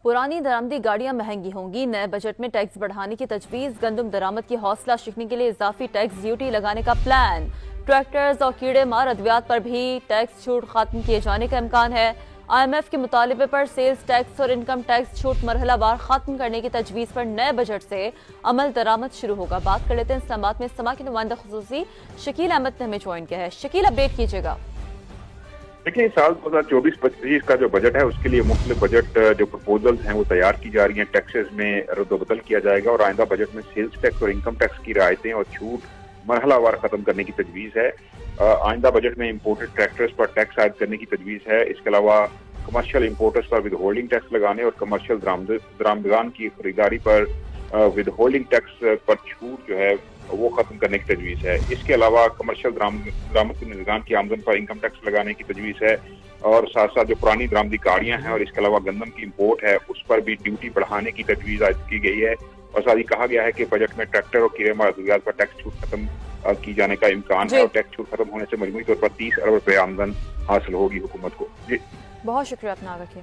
पुरानी दरामदी गाड़ियां महंगी होंगी, नए बजट में टैक्स बढ़ाने की तजवीज। गंदम दरामद की हौसला शिकने के लिए इजाफी टैक्स ड्यूटी लगाने का प्लान। ट्रैक्टर्स और कीड़े मार अद्वियात पर भी टैक्स छूट खत्म किए जाने का इम्कान है। IMF के मुतालिबे पर सेल्स टैक्स और इनकम टैक्स छूट मरहलावार खत्म करने की तजवीज पर नए बजट से अमल दरामद शुरू होगा। बात कर लेते हैं इस्लामाबाद में समा के नुमाइंदा खुसूसी शकील अहमद ने हमें ज्वाइन किया है। शकील, अपडेट कीजिएगा। देखिए, साल 2024-25 का जो बजट है उसके लिए मुख्तलिफ बजट जो प्रपोजल्स हैं वो तैयार की जा रही हैं। टैक्सेस में रद्दबदल किया जाएगा और आइंदा बजट में सेल्स टैक्स और इनकम टैक्स की रियायतें और छूट मरहलावार खत्म करने की तजवीज़ है। आइंदा बजट में इम्पोर्टेड ट्रैक्टर्स पर टैक्स आयद करने की तजवीज़ है। इसके अलावा कमर्शियल इम्पोर्टर्स पर विद होल्डिंग टैक्स लगाने और कमर्शियल दरामदगान की खरीदारी पर विद होल्डिंग टैक्स पर छूट जो है वो खत्म करने की तजवीज़ है। इसके अलावा कमर्शियल दरामदगान की आमदन पर इनकम टैक्स लगाने की तजवीज़ है और साथ साथ जो पुरानी दरामदी गाड़ियां हैं और इसके अलावा गंदम की इम्पोर्ट है उस पर भी ड्यूटी बढ़ाने की तजवीज़ आयद की गई है। और साथ ही कहा गया है कि बजट में ट्रैक्टर और कीड़े मार अद्वियात पर टैक्स छूट खत्म की जाने का इम्कान है और टैक्स छूट खत्म होने से मजमूई तौर पर 30 अरब रुपए आमदन हासिल होगी हुकूमत को। जी, बहुत शुक्रिया, अपना रखिए।